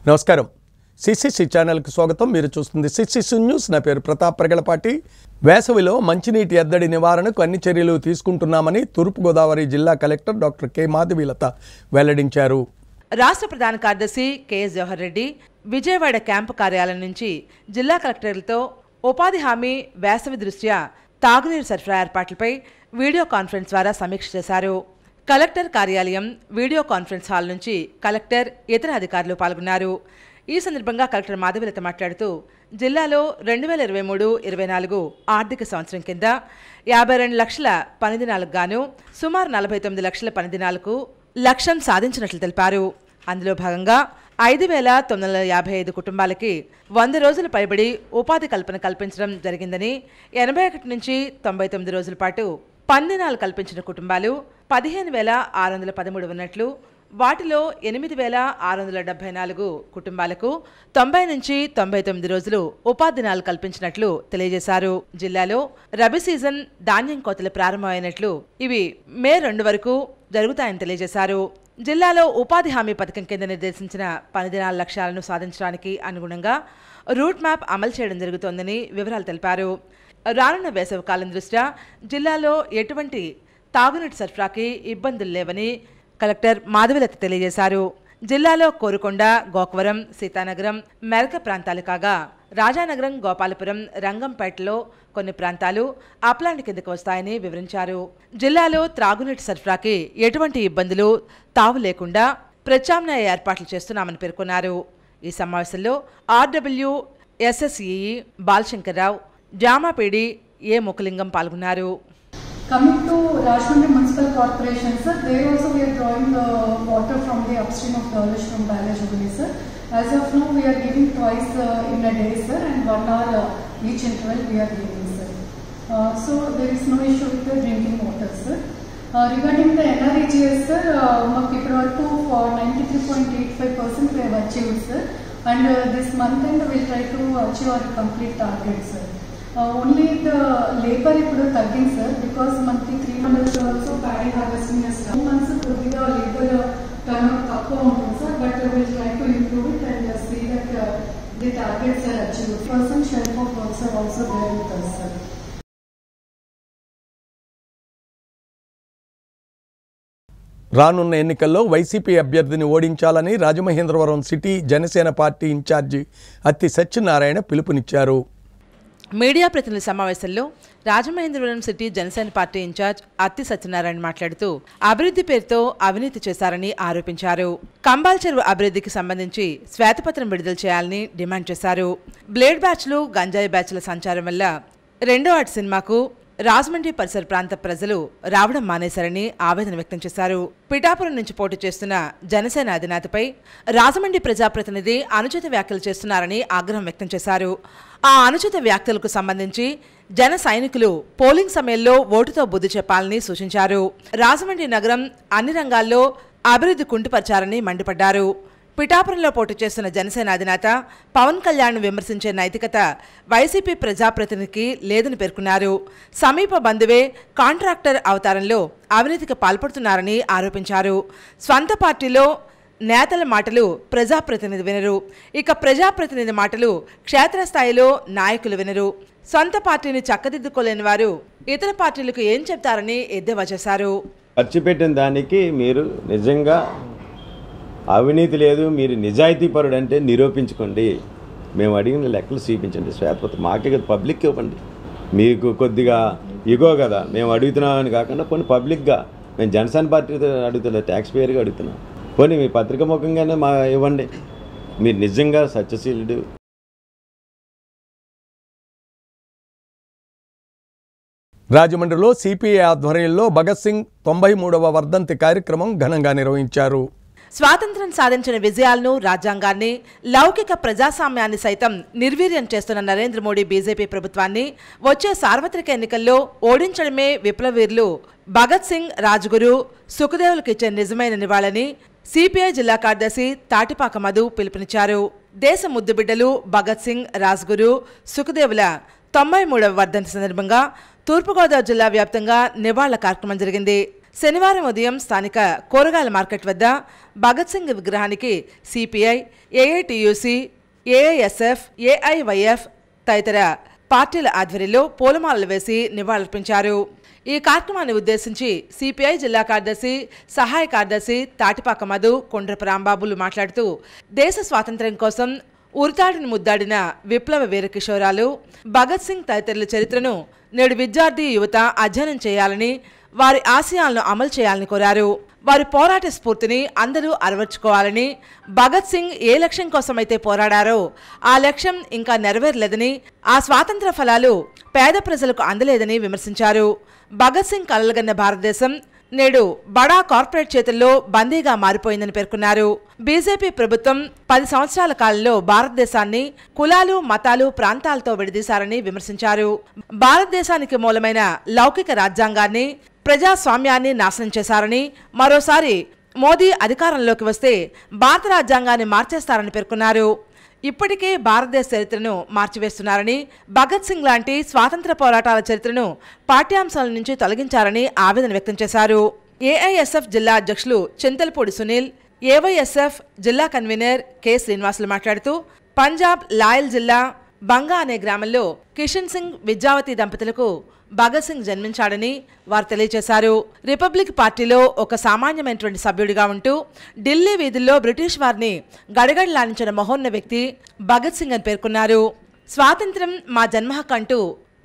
నమస్కారం సిసిసి ఛానల్కి స్వాగతం. మీరు చూస్తుంది సిసిసి న్యూస్. నా పేరు ప్రతాప్ ప్రగలపాటి. వేసవిలో మంచినీటి ఎద్దడి నివారణకు అన్ని చర్యలు తీసుకుంటున్నామని తూర్పుగోదావరి జిల్లా కలెక్టర్ డాక్టర్ కె మాధవీలత వెల్లడించారు. రాష్ట్ర ప్రధాన కార్యదర్శి కెఎస్ జవహర్ రెడ్డి విజయవాడ క్యాంపు కార్యాలయం నుంచి జిల్లా కలెక్టర్లతో ఉపాధి హామీ వేసవి దృష్ట్యా తాగునీరు సరఫరా ఏర్పాట్లపై వీడియో కాన్ఫరెన్స్ ద్వారా సమీక్ష చేశారు. కలెక్టర్ కార్యాలయం వీడియో కాన్ఫరెన్స్ హాల్ నుంచి కలెక్టర్ ఇతర అధికారులు పాల్గొన్నారు. ఈ సందర్భంగా కలెక్టర్ మాధవీలత మాట్లాడుతూ జిల్లాలో 2023-24 ఆర్థిక సంవత్సరం కింద 52 లక్షల పని దినాలకు గాను సుమారు 49 లక్షల పని దినాలకు లక్ష్యం సాధించినట్లు తెలిపారు. అందులో భాగంగా 5,955 కుటుంబాలకి 100 రోజుల పైబడి ఉపాధి కల్పన కల్పించడం జరిగిందని, 81 నుంచి 99 రోజుల పాటు పని దినాలు కల్పించిన కుటుంబాలు 15,613 ఉన్నట్లు, వాటిలో 8,674 కుటుంబాలకు 90 నుంచి 99 రోజులు ఉపాధి దినాలు కల్పించినట్లు తెలియజేశారు. జిల్లాలో రబీ సీజన్ ధాన్యం కోతలు ప్రారంభమైనట్లు, ఇవి మే 2 వరకు జరుగుతాయని తెలియజేశారు. జిల్లాలో ఉపాధి హామీ పథకం కింద నిర్దేశించిన పని దినాల లక్ష్యాలను సాధించడానికి అనుగుణంగా రూట్ మ్యాప్ అమలు చేయడం జరుగుతోందని వివరాలు తెలిపారు. రానున్న వేసవి కాలం దృష్ట్యా జిల్లాలో ఎటువంటి తాగునీటి సరఫరాకి ఇబ్బందులు లేవని కలెక్టర్ మాధవీలత తెలియజేశారు. జిల్లాలో కోరుకొండ, గోకవరం, సీతానగరం, మెరక ప్రాంతాలు కాగా రాజానగరం, గోపాలపురం, రంగంపేటలో కొన్ని ప్రాంతాలు అప్లాండ్ కిందకు వస్తాయని వివరించారు. జిల్లాలో త్రాగునీటి సరఫరాకి ఎటువంటి ఇబ్బందులు తావు లేకుండా ప్రత్యామ్నాయ ఏర్పాట్లు చేస్తున్నామని పేర్కొన్నారు. ఈ సమావేశంలో ఆర్డబ్ల్యూ ఎస్ఎస్ఈఈ బాలశంకర్రావు, జామాపీడి ఏ ముఖలింగం పాల్గొన్నారు. Coming to Rajahmundry Municipal Corporation, sir, there also we are drawing the water from the upstream of Dhaleshwaram Barrage only, sir. As of now, we are giving twice in a day, sir, and 1 hour each interval we are giving, sir. So there is no issue with the drinking water, sir. Regarding the NREGS, sir, maku ippudu varaku for 93.85% we have achieved, sir, and this month end we will try to achieve our complete target, sir. Only the labor ippudu tagging, sir, because monthly 300 also paddy harvesting has done. 2 months kodiga labor turnover takku untundi, sir, but we will try to improve it and see that the targets are achieved. Person shelf of works are also there with us, sir. రానున్న ఎన్నికల్లో వైసీపీ అభ్యర్థిని ఓడించాలని Rajamahendravaram city Janasena party ఇన్ఛార్జి అత్తి సత్యనారాయణ పిలుపునిచ్చారు. Media ప్రతినిధుల సమావేశంలో Rajamahendravaram city Janasena party incharge Atti Satyanarayana మాట్లాడుతూ అభివృద్ధి పేరుతో అవినీతి చేశారని ఆరోపించారు. కంబాల్ చెరువు అభివృద్ధికి సంబంధించి శ్వేతపత్రం విడుదల చేయాలని డిమాండ్ చేశారు. బ్లేడ్ బ్యాచ్లు, గంజాయి బ్యాచ్ల సంచారం వల్ల 2వ ఆర్ట్ సినిమాకు రాజమండ్రి పరిసర ప్రాంత ప్రజలు రావడం మానేశారని ఆవేదన వ్యక్తం చేశారు. పిఠాపురం నుంచి పోటీ చేస్తున్న జనసేన అధినేతపై రాజమండ్రి ప్రజాప్రతినిధి అనుచిత వ్యాఖ్యలు చేస్తున్నారని ఆగ్రహం వ్యక్తం చేశారు. ఆ అనుచిత వ్యాఖ్యలకు సంబంధించి జన సైనికులు పోలింగ్ సమయంలో ఓటుతో బుద్ధి చెప్పాలని సూచించారు. రాజమండ్రి నగరం అన్ని రంగాల్లో అభివృద్ధి కుంటుపరిచారని మండిపడ్డారు. పిఠాపురంలో పోటీ చేస్తున్న జనసేన అధినేత పవన్ కళ్యాణ్ విమర్శించే నైతికత వైసీపీ ప్రజాప్రతినిధికి లేదని పేర్కొన్నారు. సమీప బంధువే కాంట్రాక్టర్ అవతారంలో అవినీతికి పాల్పడుతున్నారని ఆరోపించారు. స్వంత పార్టీలో నేతల మాటలు ప్రజాప్రతినిధి వినరు, ఇక ప్రజాప్రతినిధి మాటలు క్షేత్రస్థాయిలో నాయకులు వినరు. సొంత పార్టీని చక్కదిద్దుకోలేని వారు ఇతర పార్టీలకు ఏం చెప్తారని ఎద్దేవా చేశారు. ఖర్చు పెట్టిన దానికి మీరు నిజంగా అవినీతి లేదు, మీరు నిజాయితీపరుడు అంటే నిరూపించుకోండి. మేము అడిగిన లెక్కలు చూపించండి. శ్వేతపత్రం మాకే కదా, పబ్లిక్ ఇవ్వండి. మీకు కొద్దిగా ఇగో కదా మేము అడుగుతున్నామని కాకుండా కొన్ని పబ్లిక్గా మేము జనసేన పార్టీ అడుగుతున్నాం, ట్యాక్స్ పేరుగా అడుగుతున్నాం. పోనీ మీ పత్రిక ముఖంగానే మా ఇవ్వండి. మీరు నిజంగా సత్యశీలుడు. రాజమండ్రిలో సిపిఐ ఆధ్వర్యంలో భగత్ సింగ్ 93వ వర్ధంతి కార్యక్రమం ఘనంగా నిర్వహించారు. స్వాతంత్ర్యం సాధించిన విజయాలను, రాజ్యాంగాన్ని, లౌకిక ప్రజాస్వామ్యాన్ని సైతం నిర్వీర్యం చేస్తున్న నరేంద్ర మోడీ బీజేపీ ప్రభుత్వాన్ని వచ్చే సార్వత్రిక ఎన్నికల్లో ఓడించడమే విప్లవీరులు భగత్ సింగ్, రాజ్గురు, సుఖదేవులకు ఇచ్చే నిజమైన నివాళని సిపిఐ జిల్లా కార్యదర్శి తాటిపాక మధు పిలుపునిచ్చారు. దేశ ముద్దుబిడ్డలు భగత్ సింగ్, రాజ్గురు, సుఖదేవుల 93వ వర్ధంతి సందర్భంగా తూర్పుగోదావరి జిల్లా వ్యాప్తంగా నివాళుల కార్యక్రమం జరిగింది. శనివారం ఉదయం స్థానిక కూరగాయల మార్కెట్ వద్ద భగత్ సింగ్ విగ్రహానికి సిపిఐ, ఏఐటియుసి, ఏఐఎస్ఎఫ్, ఏఐవైఎఫ్ తదితర పార్టీల ఆధ్వర్యంలో పూలమాలలు వేసి నివాళులర్పించారు. ఈ కార్యక్రమాన్ని ఉద్దేశించి సిపిఐ జిల్లా కార్యదర్శి, సహాయ కార్యదర్శి తాటిపాక మధు, కొండ్రపు రాంబాబులు మాట్లాడుతూ దేశ స్వాతంత్ర్యం కోసం ఉరితాడిని ముద్దాడిన విప్లవ వీరకిషోరాలు భగత్ సింగ్ తదితరుల చరిత్రను నేడు విద్యార్థి యువత అధ్యయనం చేయాలని, వారి ఆశయాలను అమలు చేయాలని కోరారు. వారి పోరాట స్ఫూర్తిని అందరూ అలవర్చుకోవాలని, భగత్ సింగ్ ఏ లక్ష్యం కోసమైతే పోరాడారో ఆ లక్ష్యం ఇంకా నెరవేరలేదని, ఆ స్వాతంత్ర ఫలాలు పేద ప్రజలకు అందలేదని విమర్శించారు. భగత్ సింగ్ కలలుగన్న భారతదేశం నేడు బడా కార్పొరేట్ చేతుల్లో బందీగా మారిపోయిందని పేర్కొన్నారు. బీజేపీ ప్రభుత్వం 10 సంవత్సరాల కాలంలో భారతదేశాన్ని కులాలు, మతాలు, ప్రాంతాలతో విడదీశారని విమర్శించారు. భారతదేశానికి మూలమైన లౌకిక రాజ్యాంగాన్ని, ప్రజాస్వామ్యాన్ని నాశనం చేశారని, మరోసారి మోదీ అధికారంలోకి వస్తే భారత రాజ్యాంగాన్ని మార్చేస్తారని పేర్కొన్నారు. ఇప్పటికే భారతదేశ చరిత్రను మార్చివేస్తున్నారని, భగత్ సింగ్ లాంటి స్వాతంత్ర పోరాటాల చరిత్రను పాఠ్యాంశాల నుంచి తొలగించారని ఆవేదన వ్యక్తం చేశారు. ఏఐఎస్ఎఫ్ జిల్లా అధ్యక్షులు చింతలపూడి సునీల్, ఏవైఎస్ఎఫ్ జిల్లా కన్వీనర్ కె శ్రీనివాసులు మాట్లాడుతూ పంజాబ్ లాయల్ జిల్లా బంగా అనే గ్రామంలో కిషన్ సింగ్, విద్యావతి దంపతులకు భగత్ సింగ్ జన్మించాడని వారు తెలియజేశారు. రిపబ్లిక్ పార్టీలో ఒక సామాన్యమైనటువంటి సభ్యుడిగా ఉంటూ ఢిల్లీ వీధుల్లో బ్రిటిష్ వారిని గడగడలాడించిన మహోన్నత వ్యక్తి భగత్ సింగ్ అని పేర్కొన్నారు. స్వాతంత్ర్యం మా జన్మహక్కు అంటూ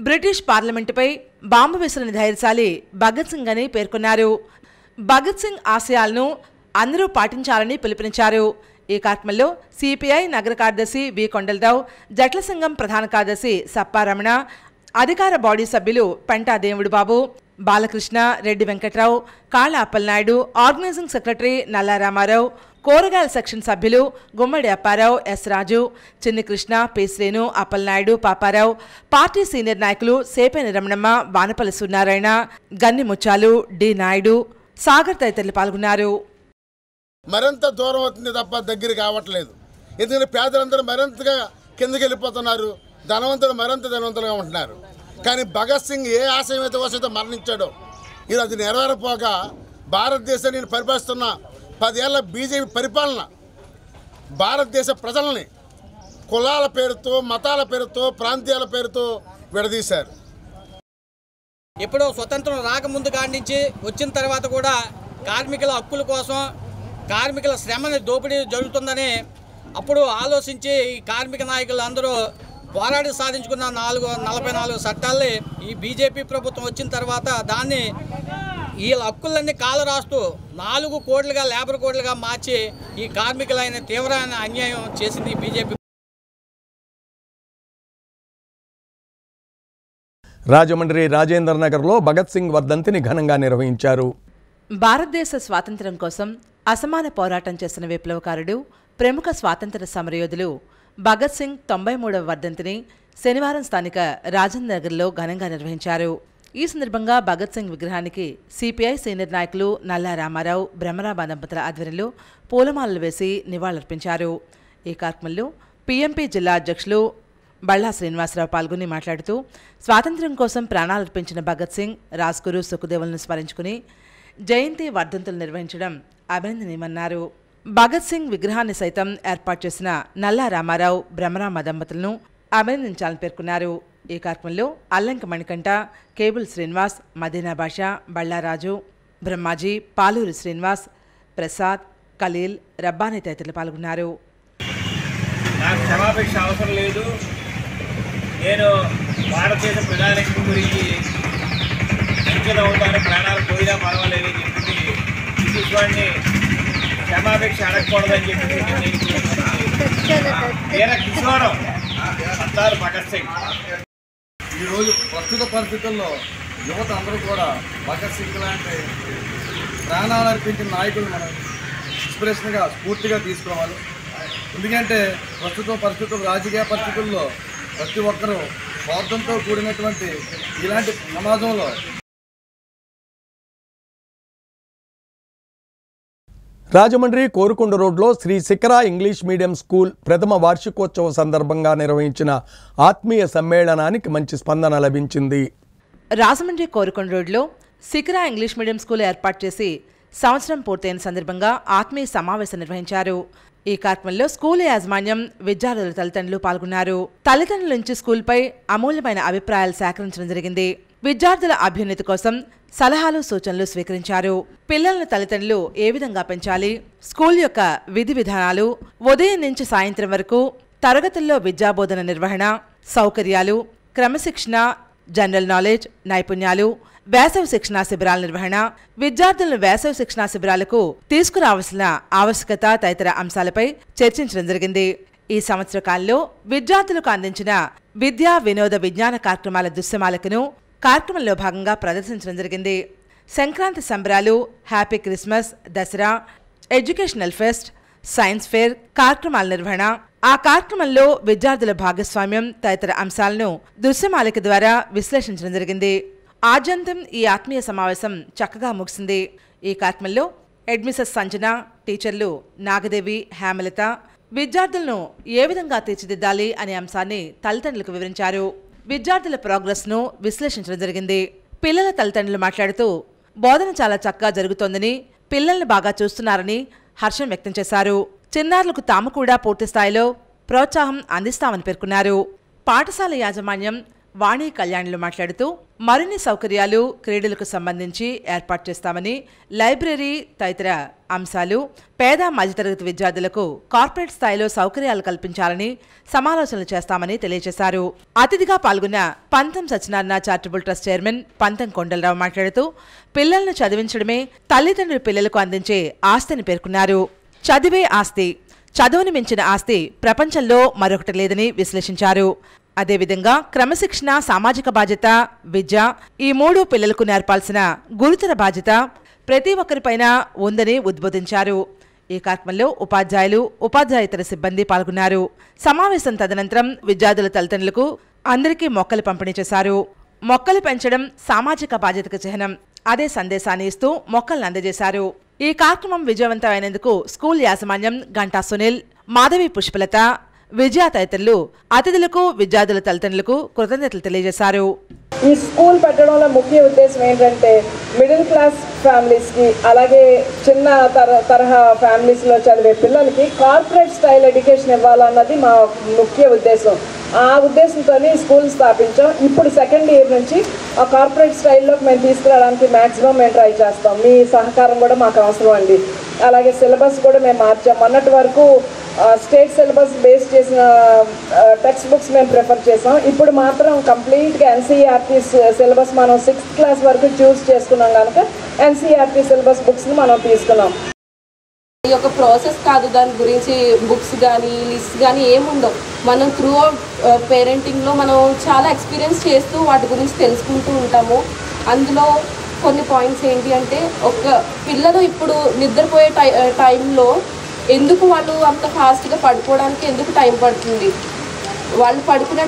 బ్రిటిష్ పార్లమెంటుపై బాంబు విసిరిన ధైర్యశాలి భగత్ సింగ్ అని పేర్కొన్నారు. భగత్ సింగ్ ఆశయాలను అందరూ పాటించాలని పిలుపునిచ్చారు. ఈ కార్యక్రమంలో సిపిఐ నగర కార్యదర్శి వి కొండలరావు, జట్ల సంఘం ప్రధాన కార్యదర్శి సప్పారమణ, అధికార బాడీ సభ్యులు పెంటా దేవుడు బాబు, బాలకృష్ణ, రెడ్డి వెంకట్రావు, కాళ్ళ అప్పలనాయుడు, ఆర్గనైజింగ్ సెక్రటరీ నల్లా రామారావు, కూరగాయల సెక్షన్ సభ్యులు గుమ్మడి అప్పారావు, ఎస్ రాజు, Chinni Krishna, P Srinu, Appalanaidu, Paparao, party senior నాయకులు సేపేని రమణమ్మ, వానపల్లి సూర్యనారాయణ, గన్ని ముచ్చాలు, డి నాయుడు, సాగర్ తదితరులు పాల్గొన్నారు. మరింత దూరం అవుతుంది తప్ప దగ్గర కావట్లేదు. ఎందుకంటే పేదలందరూ మరింతగా కిందకి వెళ్ళిపోతున్నారు, ధనవంతులు మరింత ధనవంతులుగా ఉంటున్నారు. కానీ భగత్ సింగ్ ఏ ఆశయం అయితే వస్తుందో మరణించాడో ఇది అది నెరవేరపోగా భారతదేశాన్ని పరిపాలిస్తున్న 10 ఏళ్ల బీజేపీ పరిపాలన భారతదేశ ప్రజల్ని కులాల పేరుతో, మతాల పేరుతో, ప్రాంతీయాల పేరుతో విడదీశారు. ఎప్పుడో స్వతంత్రం రాకముందు కాడి నుంచి వచ్చిన తర్వాత కూడా కార్మికుల హక్కుల కోసం, కార్మికుల శ్రమని దోపిడీ జరుగుతుందని అప్పుడు ఆలోచించి ఈ కార్మిక నాయకులు అందరూ పోరాడి సాధించుకున్న 44 చట్టాలని ఈ బీజేపీ ప్రభుత్వం వచ్చిన తర్వాత దాన్ని ఈ హక్కులన్నీ కాలు రాస్తూ 4 కోట్లుగా లేబర్ కోట్లుగా మార్చి ఈ కార్మికులైన తీవ్రమైన అన్యాయం చేసింది బీజేపీ. రాజమండ్రి రాజేంద్ర నగర్లో భగత్ సింగ్ వర్ధంతిని ఘనంగా నిర్వహించారు. భారతదేశ స్వాతంత్ర్యం కోసం అసమాన పోరాటం చేసిన విప్లవకారుడు, ప్రముఖ స్వాతంత్ర సమరయోధులు భగత్ సింగ్ 93వ వర్ధంతిని శనివారం స్థానిక రాజేంద్ర నగర్లో ఘనంగా నిర్వహించారు. ఈ సందర్భంగా భగత్ సింగ్ విగ్రహానికి సిపిఐ సీనియర్ నాయకులు నల్లా రామారావు, బ్రహ్మరాబా దంపతుల ఆధ్వర్యంలో పూలమాలలు వేసి నివాళులర్పించారు. ఈ కార్యక్రమంలో పిఎంపి జిల్లా అధ్యక్షులు బళ్ళా శ్రీనివాసరావు పాల్గొని మాట్లాడుతూ స్వాతంత్ర్యం కోసం ప్రాణాలర్పించిన భగత్ సింగ్, రాజ్గురు, సుఖదేవులను స్మరించుకుని జయంతి వర్ధంతులు నిర్వహించడం అభినందనీయమన్నారు. భగత్ సింగ్ విగ్రహాన్ని సైతం ఏర్పాటు చేసిన నల్లా రామారావు, బ్రహ్మరామ దంపతులను అభినందించాలని పేర్కొన్నారు. ఈ కార్యక్రమంలో అల్లంక మణికంఠ, కేబుల్ శ్రీనివాస్, మదీనా బాషా, బళ్ళారాజు, బ్రహ్మాజీ, పాలూరి శ్రీనివాస్, ప్రసాద్, ఖలీల్, రబ్బానీ తదితరులు పాల్గొన్నారు. నాకు క్షమాపేక్ష అవసరం లేదు, నేను భారతదేశ ప్రధాని గురించి అంకితం అవుతాను, ప్రాణాలు పోయినా పర్వాలేదు అని చెప్పి బ్రిటిష్ వాడిని క్షమాపేక్ష అడగకూడదని చెప్పి వీర కిషోరం సర్దార్ భగత్ సింగ్. ఈరోజు ప్రస్తుత పరిస్థితుల్లో యువత అందరూ కూడా భగత్ సింగ్ లాంటి ప్రాణాలు అర్పించిన నాయకులు మనం ఇన్స్పిరేషన్గా స్ఫూర్తిగా తీసుకోవాలి. ఎందుకంటే ప్రస్తుత పరిస్థితులు, రాజకీయ పరిస్థితుల్లో ప్రతి ఒక్కరూ స్వార్థంతో కూడినటువంటి ఇలాంటి సమాజంలో రాజమండ్రి కోరుకొండ రోడ్లో Shri Shikhara English medium school ప్రథమ వార్షికోత్సవం సందర్భంగా నిర్వహించిన ఆత్మీయ సమ్మేళనానికి మంచి స్పందన లభించింది. రాజమండ్రి కోరుకొండ రోడ్లో సికిరా ఇంగ్లీష్ మీడియం స్కూల్ ఏర్పాటు చేసి సంవత్సరం పూర్తయిన సందర్భంగా ఆత్మీయ సమావేశం నిర్వహించారు. ఈ కార్యక్రమంలో స్కూల్ యాజమాన్యం, విద్యార్థుల తల్లిదండ్రులు పాల్గొన్నారు. తల్లిదండ్రుల నుంచి స్కూల్పై అమూల్యమైన అభిప్రాయాలు సేకరించడం జరిగింది. విద్యార్థుల అభ్యున్నతి కోసం సలహాలు, సూచనలు స్వీకరించారు. పిల్లలను తల్లిదండ్రులు ఏ విధంగా పెంచాలి, స్కూల్ యొక్క విధి విధానాలు, ఉదయం నుంచి సాయంత్రం వరకు తరగతుల్లో విద్యాబోధన నిర్వహణ, సౌకర్యాలు, క్రమశిక్షణ, జనరల్ నాలెడ్జ్, నైపుణ్యాలు, వేసవి శిక్షణా శిబిరాల నిర్వహణ, విద్యార్థులను వేసవి శిక్షణా శిబిరాలకు తీసుకురావాల్సిన ఆవశ్యకత తదితర అంశాలపై చర్చించడం జరిగింది. ఈ సంవత్సర కాలంలో విద్యార్థులకు అందించిన విద్యా, వినోద, విజ్ఞాన కార్యక్రమాల దృశ్యమాలికను కార్యక్రమంలో భాగంగా ప్రదర్శించడం జరిగింది. సంక్రాంతి సంబరాలు, happy Christmas, Dasara, educational pest, science fair కార్యక్రమాల నిర్వహణ, ఆ కార్యక్రమంలో విద్యార్థుల భాగస్వామ్యం తదితర అంశాలను దృశ్యమాలిక ద్వారా విశ్లేషించడం జరిగింది. ఆద్యంతం ఈ ఆత్మీయ సమావేశం చక్కగా ముగిసింది. ఈ కార్యక్రమంలో హెడ్మిసెస్ సంజన, టీచర్లు నాగదేవి, హేమలత విద్యార్థులను ఏ విధంగా తీర్చిదిద్దాలి అనే అంశాన్ని తల్లిదండ్రులకు వివరించారు. విద్యార్థుల ప్రోగ్రెస్ను విశ్లేషించడం జరిగింది. పిల్లల తల్లిదండ్రులు మాట్లాడుతూ బోధన చాలా చక్కగా జరుగుతోందని, పిల్లల్ని బాగా చూస్తున్నారని హర్షం వ్యక్తం చేశారు. చిన్నారులకు తాము కూడా పూర్తి స్థాయిలో ప్రోత్సాహం అందిస్తామని పేర్కొన్నారు. పాఠశాల యాజమాన్యం వాణి కళ్యాణులు మాట్లాడుతూ మరిన్ని సౌకర్యాలు, క్రీడలకు సంబంధించి ఏర్పాటు చేస్తామని, లైబ్రరీ తదితర అంశాలు పేద మధ్యతరగతి విద్యార్థులకు కార్పొరేట్ స్థాయిలో సౌకర్యాలు కల్పించాలని సమాలోచనలు చేస్తామని తెలియజేశారు. అతిథిగా పాల్గొన్న పంతం సత్యనారాయణ చారిటబుల్ ట్రస్ట్ చైర్మన్ పంతం కొండలరావు మాట్లాడుతూ పిల్లలను చదివించడమే తల్లిదండ్రులు పిల్లలకు అందించే ఆస్తిని పేర్కొన్నారు. చదివే ఆస్తి, చదువుని మించిన ఆస్తి ప్రపంచంలో మరొకటి లేదని విశ్లేషించారు. అదేవిధంగా క్రమశిక్షణ, సామాజిక బాధ్యత, విద్య ఈ మూడు పిల్లలకు నేర్పాల్సిన గురుతర బాధ్యత ప్రతి ఒక్కరిపైన ఉందని ఉద్బోధించారు. ఈ కార్యక్రమంలో ఉపాధ్యాయులు, ఉపాధ్యాయేతర సిబ్బంది పాల్గొన్నారు. సమావేశం తదనంతరం విద్యార్థుల తల్లిదండ్రులకు అందరికీ మొక్కలు పంపిణీ చేశారు. మొక్కలు పెంచడం సామాజిక బాధ్యతకు చిహ్నం. అదే సందేశాన్ని ఇస్తూ మొక్కలను అందజేశారు. ఈ కార్యక్రమం విజయవంతమైనందుకు స్కూల్ యాజమాన్యం గంటా సునీల్, మాధవి పుష్పలత, విజయ తదితరులు అతిథులకు, విద్యార్థుల తల్లిదండ్రులకు కృతజ్ఞతలు తెలియజేశారు. ఈ స్కూల్ పెట్టడంలో ముఖ్య ఉద్దేశం ఏంటంటే మిడిల్ క్లాస్ ఫ్యామిలీస్కి, అలాగే చిన్న తరహా ఫ్యామిలీస్లో చదివే పిల్లలకి కార్పొరేట్ స్టైల్ ఎడ్యుకేషన్ ఇవ్వాలన్నది మా ముఖ్య ఉద్దేశం. ఆ ఉద్దేశంతోనే స్కూల్ స్థాపించాం. ఇప్పుడు సెకండ్ ఇయర్ నుంచి ఆ కార్పొరేట్ స్టైల్లోకి మేము తీసుకురావడానికి మ్యాక్సిమం మేము ట్రై చేస్తాం. మీ సహకారం కూడా మాకు అవసరం అండి. అలాగే సిలబస్ కూడా మేము మార్చాం. మొన్నటి వరకు స్టేట్ సిలబస్ బేస్ చేసిన టెక్స్ట్ బుక్స్ మేము ప్రిఫర్ చేసాం. ఇప్పుడు మాత్రం కంప్లీట్గా ఎన్సీఈఆర్టీ సిలబస్ మనం 6th క్లాస్ వరకు చూస్ చేసుకున్నాం కనుక ఎన్సీఈఆర్టీ సిలబస్ బుక్స్ని మనం తీసుకున్నాం. ఈ యొక్క ప్రాసెస్ కాదు, దాని గురించి బుక్స్ కానీ లిస్ట్ కానీ ఏముండవు. మనం త్రూ అవుట్ పేరెంటింగ్లో మనం చాలా ఎక్స్పీరియన్స్ చేస్తూ వాటి గురించి తెలుసుకుంటూ ఉంటాము. అందులో కొన్ని పాయింట్స్ ఏంటి అంటే, ఒక పిల్లలు ఇప్పుడు నిద్రపోయే టైంలో ఎందుకు వాళ్ళు అంత ఫాస్ట్గా పడుకోవడానికి ఎందుకు టైం పడుతుంది, వాళ్ళు పడుకునే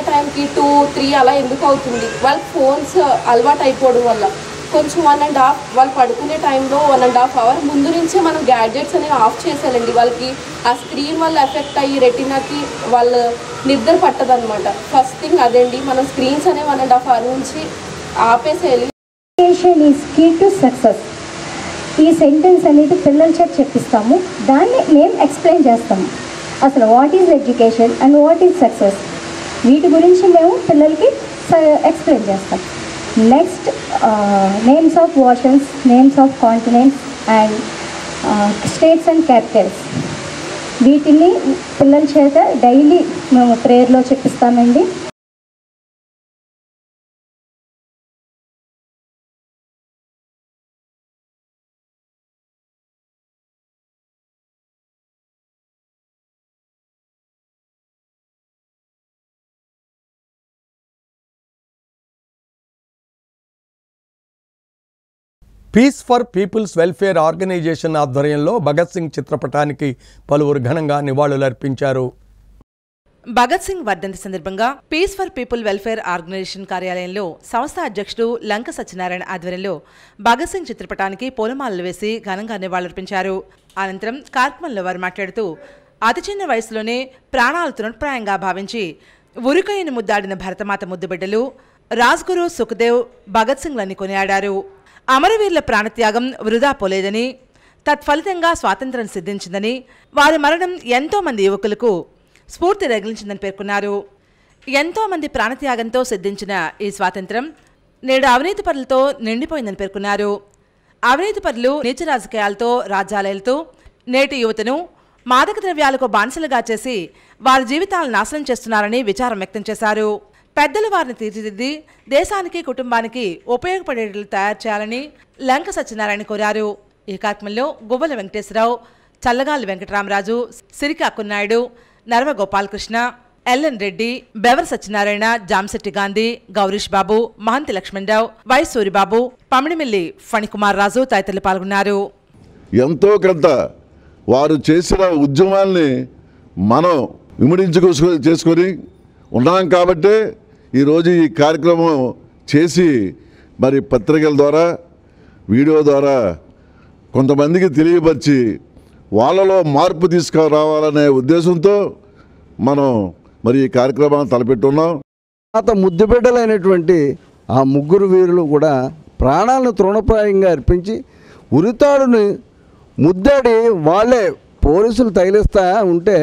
టైంకి 2-3 అలా ఎందుకు అవుతుంది, వాళ్ళకి ఫోన్స్ అలవాటు అయిపోవడం వల్ల కొంచెం 1.5 వాళ్ళు పడుకునే టైంలో 1.5 అవర్ ముందు నుంచే మనం గ్యాడ్జెట్స్ అనేవి ఆఫ్ చేసేయాలండి. వాళ్ళకి ఆ స్క్రీన్ వల్ల ఎఫెక్ట్ అయ్యి రెటినాకి వాళ్ళ నిద్ర పట్టదనమాట. ఫస్ట్ థింగ్ అదండి, మనం స్క్రీన్స్ అనేవి 1.5 అవర్ నుంచి ఆపేసేయాలి. Education is key to success. ఈ సెంటెన్స్ అనేది పిల్లల చేత చెప్పిస్తాము, దాన్ని మేము ఎక్స్ప్లెయిన్ చేస్తాము. అసలు what is education and what is success, వీటి గురించి మేము పిల్లలకి ఎక్స్ప్లెయిన్ చేస్తాం. Next names of oceans, names of continents and states and capitals, వీటిని పిల్లల చేత డైలీ మేము ప్రేయర్లో చెప్పిస్తామండి. Peace for people's welfare organisation ఆధ్వర్యంలో భగత్ సింగ్ చిత్రపటానికి పలువురు ఘనంగా నివాళులర్పించారు. భగత్ సింగ్ వర్ధంతి సందర్భంగా peace for people welfare organisation కార్యాలయంలో సంస్థ అధ్యక్షుడు లంక సత్యనారాయణ ఆధ్వర్యంలో భగత్ సింగ్ చిత్రపటానికి పూలమాలలు వేసి ఘనంగా నివాళులర్పించారు. అనంతరం కార్యక్రమంలో వారు మాట్లాడుతూ అతి చిన్న వయసులోనే ప్రాణాలు తృణప్రాయంగా భావించి ఉరికయ్యను ముద్దాడిన భరతమాత ముద్దుబిడ్డలు రాజ్గురు, సుఖదేవ్, భగత్ సింగ్లని కొనియాడారు. అమరవీరుల ప్రాణత్యాగం వృధా పోలేదని, తత్ఫలితంగా స్వాతంత్ర్యం సిద్ధించిందని, వారి మరణం ఎంతోమంది యువకులకు స్ఫూర్తి రగిలించిందని పేర్కొన్నారు. ఎంతోమంది ప్రాణత్యాగంతో సిద్ధించిన ఈ స్వాతంత్ర్యం నేడు అవినీతి పరులతో నిండిపోయిందని పేర్కొన్నారు. అవినీతి పరులు నీచ రాజకీయాలతో రాజ్యాలతో నేటి యువతను మాదక ద్రవ్యాలకు బానిసలుగా చేసి వారి జీవితాలను నాశనం చేస్తున్నారని విచారం వ్యక్తం చేశారు. పెద్దలు వారిని తీర్చిదిద్ది దేశానికి, కుటుంబానికి ఉపయోగపడేట్లు తయారు చేయాలని లంక సత్యనారాయణ కోరారు. ఈ కార్యక్రమంలో గువ్వల వెంకటేశ్వరరావు, చల్లగాలి వెంకటరామరాజు, సిరికి అక్కున్నాయుడు, నర్వ గోపాలకృష్ణ, ఎల్ఎన్ రెడ్డి, బెవర్ సత్యనారాయణ, జాంశెట్టి గాంధీ, గౌరీష్ బాబు, మహంతి లక్ష్మణరావు, వై సూరిబాబు, పమిడిమిల్లి ఫణికుమార్ రాజు తదితరులు పాల్గొన్నారు. ఎంతో కొంత వారు చేసిన ఉద్యమాల్ని మనం చేసుకొని ఉన్నాం కాబట్టే ఈరోజు ఈ కార్యక్రమం చేసి మరి పత్రికల ద్వారా, వీడియో ద్వారా కొంతమందికి తెలియపరిచి వాళ్ళలో మార్పు తీసుకురావాలనే ఉద్దేశంతో మనం మరి ఈ కార్యక్రమాన్ని తలపెట్టున్నాం. ముద్దుబిడ్డలైనటువంటి ఆ ముగ్గురు వీరులు కూడా ప్రాణాలను తృణప్రాయంగా అర్పించి ఉరితాడుని ముద్దాడి వాళ్ళే పోలీసులు తగిలిస్తా ఉంటే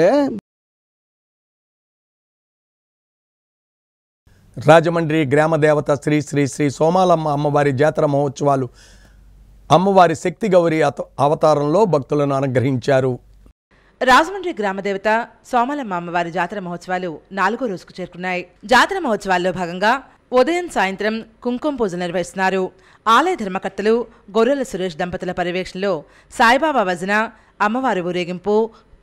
రాజమండ్రి గ్రామ దేవత శ్రీ శ్రీ శ్రీ సోమాలమ్మ అమ్మవారి జాతర మహోత్సవాలు అమ్మవారి శక్తి గౌరి అవతారంలో భక్తులను అనుగ్రహించారు. రాజమండ్రి గ్రామదేవత సోమాలమ్మ అమ్మవారి జాతర మహోత్సవాలు 4వ రోజుకు చేరుకున్నాయి. జాతర మహోత్సవాల్లో భాగంగా ఉదయం, సాయంత్రం కుంకుమ పూజలు నిర్వహిస్తున్నారు. ఆలయ ధర్మకర్తలు గొర్రెల సురేష్ దంపతుల పర్యవేక్షణలో సాయిబాబా భజన, అమ్మవారి ఊరేగింపు,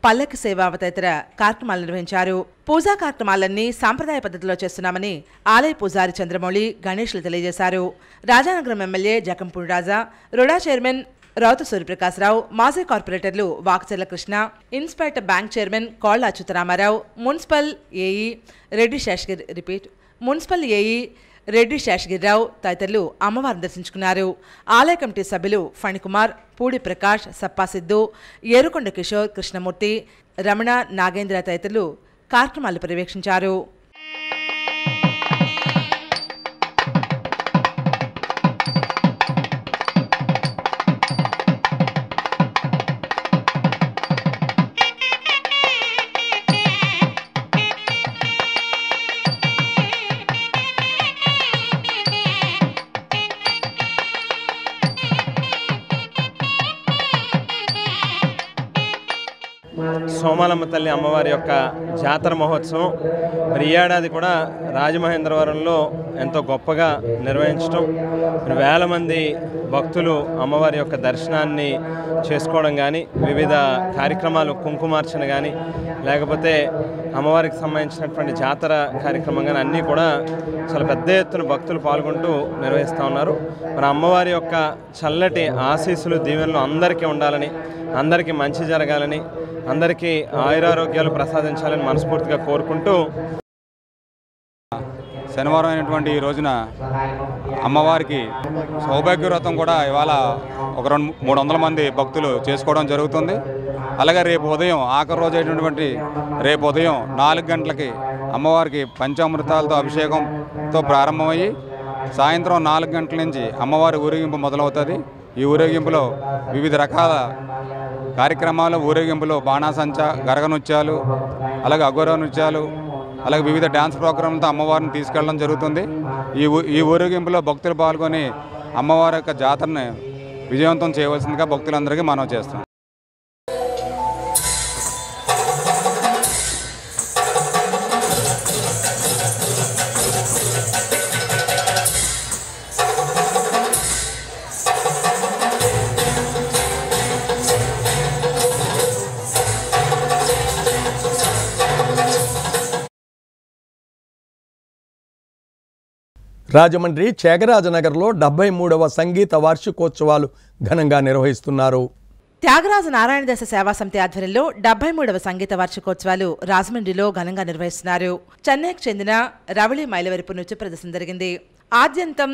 పల్లకి సేవ తదితర కార్యక్రమాలు నిర్వహించారు. పూజా కార్యక్రమాలన్నీ సాంప్రదాయ పద్ధతిలో చేస్తున్నామని ఆలయ పూజారి చంద్రమౌళి, గణేష్లు తెలియజేశారు. రాజానగరం ఎమ్మెల్యే జకంపూడి రాజా, రుడా చైర్మన్ రౌత సూర్యప్రకాశరావు, మాజీ కార్పొరేటర్లు వాకచెర్ల కృష్ణ, ఇన్స్పెక్టర్ బ్యాంక్ చైర్మన్ కోళ్ల అచ్యుతరామారావు, మున్సిపల్ ఏఈ రెడ్డి శేషగిరిరావు తదితరులు అమ్మవారిని దర్శించుకున్నారు. ఆలయ కమిటీ సభ్యులు ఫణికుమార్, పూడి ప్రకాష్, సప్పా సిద్ధు, ఏరుకొండ కిషోర్, కృష్ణమూర్తి, రమణ, నాగేంద్ర తదితరులు కార్యక్రమాలు పర్యవేక్షించారు. సోమాలమ్మ తల్లి అమ్మవారి యొక్క జాతర మహోత్సవం మరి ఈ ఏడాది కూడా రాజమహేంద్రవరంలో ఎంతో గొప్పగా నిర్వహించడం, వేల మంది భక్తులు అమ్మవారి యొక్క దర్శనాన్ని చేసుకోవడం కానీ, వివిధ కార్యక్రమాలు కుంకుమార్చన కానీ, లేకపోతే అమ్మవారికి సంబంధించినటువంటి జాతర కార్యక్రమం కానీ అన్నీ కూడా చాలా పెద్ద ఎత్తున భక్తులు పాల్గొంటూ నిర్వహిస్తూ ఉన్నారు. మరి అమ్మవారి యొక్క చల్లటి ఆశీస్సులు, దీవెనలు అందరికీ ఉండాలని, అందరికీ మంచి జరగాలని, అందరికీ ఆయురారోగ్యాలు ప్రసాదించాలని మనస్ఫూర్తిగా కోరుకుంటూ శనివారం అయినటువంటి ఈ రోజున అమ్మవారికి సౌభాగ్య వ్రతం కూడా ఇవాళ ఒక 200-300 మంది భక్తులు చేసుకోవడం జరుగుతుంది. అలాగే రేపు ఉదయం ఆఖరి రోజు అయినటువంటి రేపు ఉదయం 4 గంటలకి అమ్మవారికి పంచామృతాలతో అభిషేకంతో ప్రారంభమయ్యి సాయంత్రం 4 గంటల నుంచి అమ్మవారి ఊరేగింపు మొదలవుతుంది. ఈ ఊరేగింపులో వివిధ రకాల కార్యక్రమాలు, ఊరేగింపులో బాణాసంచ, గరగ నృత్యాలు, అలాగే అఘోర నృత్యాలు, అలాగే వివిధ డ్యాన్స్ ప్రోగ్రాంలతో అమ్మవారిని తీసుకెళ్ళడం జరుగుతుంది. ఈ ఊరేగింపులో భక్తులు పాల్గొని అమ్మవారి యొక్క జాతరని విజయవంతం చేయవలసిందిగా భక్తులందరికీ మనవి చేస్తాం. రాజమండ్రి త్యాగరాజనగర్లో 73వ సంగీత వార్షికోత్సవాలు ఘనంగా నిర్వహిస్తున్నారు. త్యాగరాజ నారాయణ దశ సేవా సమితి ఆధ్వర్యంలో 73వ సంగీత వార్షికోత్సవాలు రాజమండ్రిలో ఘనంగా నిర్వహిస్తున్నారు. చెన్నైకి చెందిన రవళి మైలవరపు నృత్య ప్రదర్శన జరిగింది. ఆద్యంతం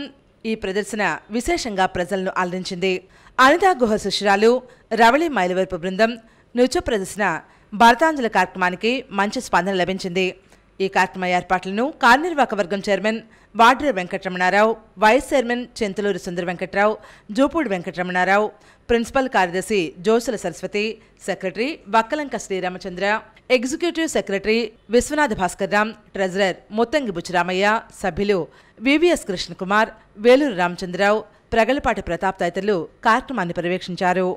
ఈ ప్రదర్శన విశేషంగా ప్రజలను అలరించింది. అనితా గుహ శిష్యురాలు రవళి మైలవరపు బృందం నృత్య ప్రదర్శన భరతాంజలి కార్యక్రమానికి మంచి స్పందన లభించింది. ఈ కార్యక్రమ ఏర్పాట్లను కార్యనిర్వాహక వర్గం chairman Vadre Venkataramanarao, vice chairman Chintaluri Sundara Venkatrao, Jupudi Venkataramanarao, principal కార్యదర్శి Josula Saraswati, secretary Vakkalanka Sriramachandra, executive secretary Vishwanatha Bhaskarram, treasurer Muttangi Buchiramayya, సభ్యులు వివిఎస్ కృష్ణకుమార్, వేలూరు రామచంద్రరావు, ప్రగలపాటి ప్రతాప్ తదితరులు కార్యక్రమాన్ని పర్యవేక్షించారు.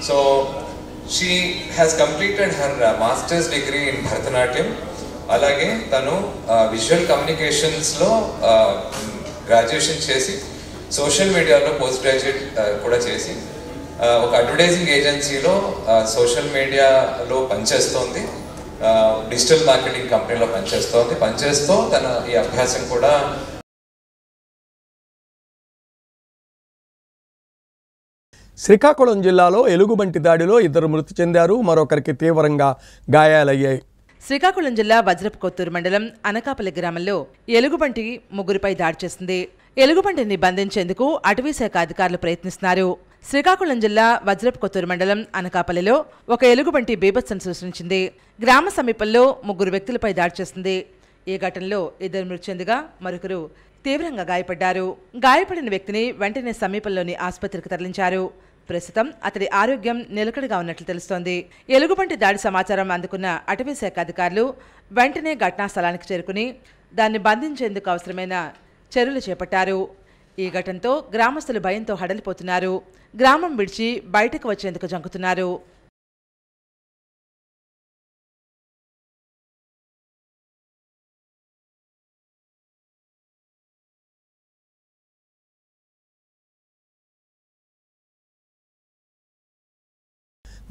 So she has completed her master's degree in Bharatanatyam. అలాగే తను విజువల్ కమ్యూనికేషన్స్లో గ్రాడ్యుయేషన్ చేసి సోషల్ మీడియాలో పోస్ట్ గ్రాడ్యుయేట్ కూడా చేసి ఒక అడ్వర్టైజింగ్ ఏజెన్సీలో సోషల్ మీడియాలో పనిచేస్తోంది, డిజిటల్ మార్కెటింగ్ కంపెనీలో పనిచేస్తూ తన ఈ అభ్యాసం కూడా. శ్రీకాకుళం జిల్లాలో ఎలుగుబంటి దాడిలో 2 మృతి చెందారు, మరొకరికి తీవ్రంగా గాయాలయ్యాయి. శ్రీకాకుళం జిల్లా వజ్రపు కొత్తూరు మండలం అనకాపల్లి గ్రామంలో ఎలుగుబంటి 3పై దాడి చేసింది. ఎలుగుబంటిని బంధించేందుకు అటవీశాఖ అధికారులు ప్రయత్నిస్తున్నారు. శ్రీకాకుళం జిల్లా వజ్రపు కొత్తూరు మండలం అనకాపల్లిలో ఒక ఎలుగుబంటి బీభత్సం సృష్టించింది. గ్రామ సమీపంలో 3 వ్యక్తులపై దాడి చేసింది. ఈ ఘటనలో 2 మృతి చెందగా మరొకరు తీవ్రంగా గాయపడ్డారు. గాయపడిన వ్యక్తిని వెంటనే సమీపంలోని ఆసుపత్రికి తరలించారు. ప్రస్తుతం అతడి ఆరోగ్యం నిలకడగా ఉన్నట్లు తెలుస్తోంది. ఎలుగుబంటి దాడి సమాచారం అందుకున్న అటవీశాఖ అధికారులు వెంటనే ఘటనా స్థలానికి చేరుకుని దాన్ని బంధించేందుకు అవసరమైన చర్యలు చేపట్టారు. ఈ ఘటనతో గ్రామస్తులు భయంతో హడలిపోతున్నారు. గ్రామం విడిచి బయటకు వచ్చేందుకు జంకుతున్నారు.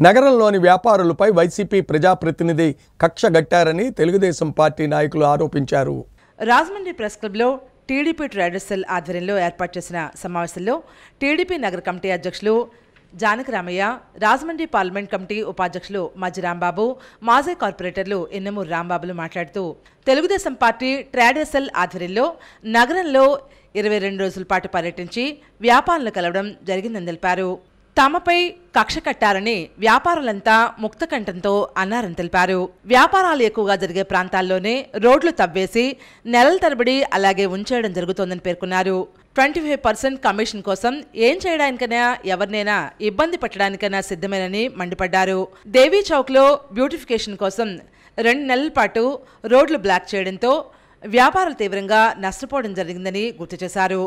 నగరంలోని వ్యాపారులపై వైసీపీ ప్రజాప్రతినిధి కక్ష గట్టారని తెలుగుదేశం పార్టీ నాయకులు ఆరోపించారు. రాజమండ్రి ప్రెస్ క్లబ్లో టీడీపీ ట్రేడర్స్ సెల్ ఆధ్వర్యంలో ఏర్పాటు చేసిన సమావేశంలో టీడీపీ నగర కమిటీ అధ్యక్షులు జానకరామయ్య, రాజమండ్రి పార్లమెంట్ కమిటీ ఉపాధ్యక్షులు మజ్జి రాంబాబు, మాజీ కార్పొరేటర్లు ఎన్నమూరు రాంబాబులు మాట్లాడుతూ తెలుగుదేశం పార్టీ ట్రేడర్స్ సెల్ ఆధ్వర్యంలో నగరంలో 22 రోజుల పాటు పర్యటించి వ్యాపారులను కలవడం జరిగిందని తెలిపారు. తమపై కక్ష కట్టారని వ్యాపారులంతా ముక్తకంఠంతో అన్నారని తెలిపారు. వ్యాపారాలు ఎక్కువగా జరిగే ప్రాంతాల్లోనే రోడ్లు తవ్వేసి నెలల తరబడి అలాగే ఉంచేయడం జరుగుతోందని పేర్కొన్నారు. 25% కమిషన్ కోసం ఏం చేయడానికైనా ఎవరినైనా ఇబ్బంది పెట్టడానికైనా సిద్ధమేనని మండిపడ్డారు. దేవీ చౌక్లో బ్యూటిఫికేషన్ కోసం 2 నెలల పాటు రోడ్లు బ్లాక్ చేయడంతో వ్యాపారులు తీవ్రంగా నష్టపోవడం జరిగిందని గుర్తు చేశారు.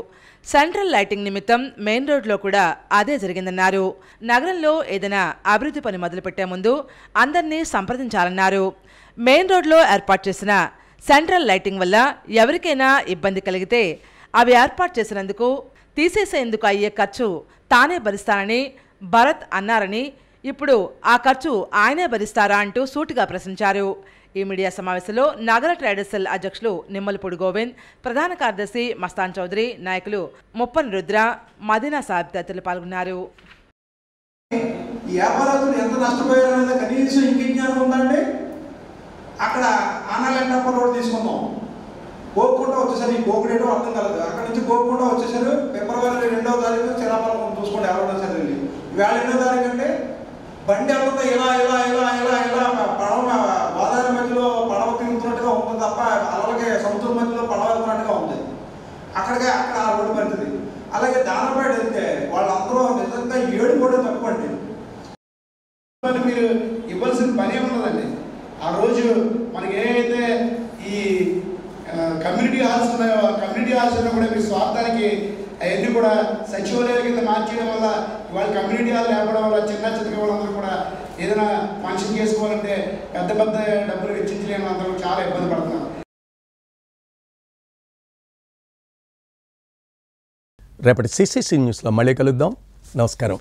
సెంట్రల్ లైటింగ్ నిమిత్తం మెయిన్ రోడ్లో కూడా అదే జరిగిందన్నారు. నగరంలో ఏదైనా అభివృద్ధి పని మొదలుపెట్టే ముందు అందరినీ సంప్రదించాలన్నారు. మెయిన్ రోడ్లో ఏర్పాటు చేసిన సెంట్రల్ లైటింగ్ వల్ల ఎవరికైనా ఇబ్బంది కలిగితే అవి ఏర్పాటు చేసినందుకు తీసేసేందుకు అయ్యే ఖర్చు తానే భరిస్తానని భరత్ అన్నారని, ఇప్పుడు ఆ ఖర్చు ఆయనే భరిస్తారా అంటూ సూటిగా ప్రశ్నించారు. ఈ మీడియా సమావేశంలో నగర ట్రేడర్స్ సెల్ అధ్యక్షులు నిమ్మలపూడి గోవింద్, ప్రధాన కార్యదర్శి మస్తాన్ చౌదరి, నాయకులు ముప్పన్ రుద్ర, మదీనా సాహిబ్ తదితరులు పాల్గొన్నారు. వ్యాపారస్తులు ఎంత నష్టపోయారనేది కనీసం ఇంకిజ్ఞానం ఉందండి. అక్కడ ఆనాలంటప్ప రోడ్ తీసుకుందాం, గోపుకుంటా వచ్చేసారు. ఈ గోపుడేటో అర్థం కలదు. అక్కడ నుంచి గోపుకుంటా వచ్చేసారు. ఫిబ్రవరి 2వ తారీఖు చిరాపలకం చూసుకోండి ఎవరైనా సరే. ఇవాళ 2వ తారీఖు అంటే బండి అంతా ఇలా ఇలా ఇలా ఇలా ఇలా పడవ గోదావరి మధ్యలో పడవ తిరుగుతున్నట్టుగా ఉంటుంది తప్ప అలాగే సముద్రం మధ్యలో పడవ వెళ్తున్నట్టుగా ఉంది. అక్కడ ఆ రోడ్డు పరిస్థితి. అలాగే దానపేట వెళ్తే వాళ్ళందరూ నిజంగా 7 కూడా తక్కువండి. మీరు ఇవ్వాల్సిన పని ఉన్నదండి. ఆ రోజు మనకి ఏదైతే ఈ కమ్యూనిటీ హాల్స్ ఉన్నాయో కమ్యూనిటీ హాల్స్లో కూడా మీ స్వార్థానికి అవన్నీ కూడా సచివాలయాల కింద మార్చేయడం వల్ల వాళ్ళ కమ్యూనిటీ హాల్ లేకపోవడం వల్ల చిన్న చిన్న వాళ్ళందరూ కూడా ఏదైనా ఫంక్షన్ చేసుకోవాలంటే పెద్ద పెద్ద డబ్బులు వెచ్చించలేని అందరూ చాలా ఇబ్బంది పడుతున్నారు. రేపటి సిసిసి న్యూస్లో మళ్ళీ కలుద్దాం. నమస్కారం.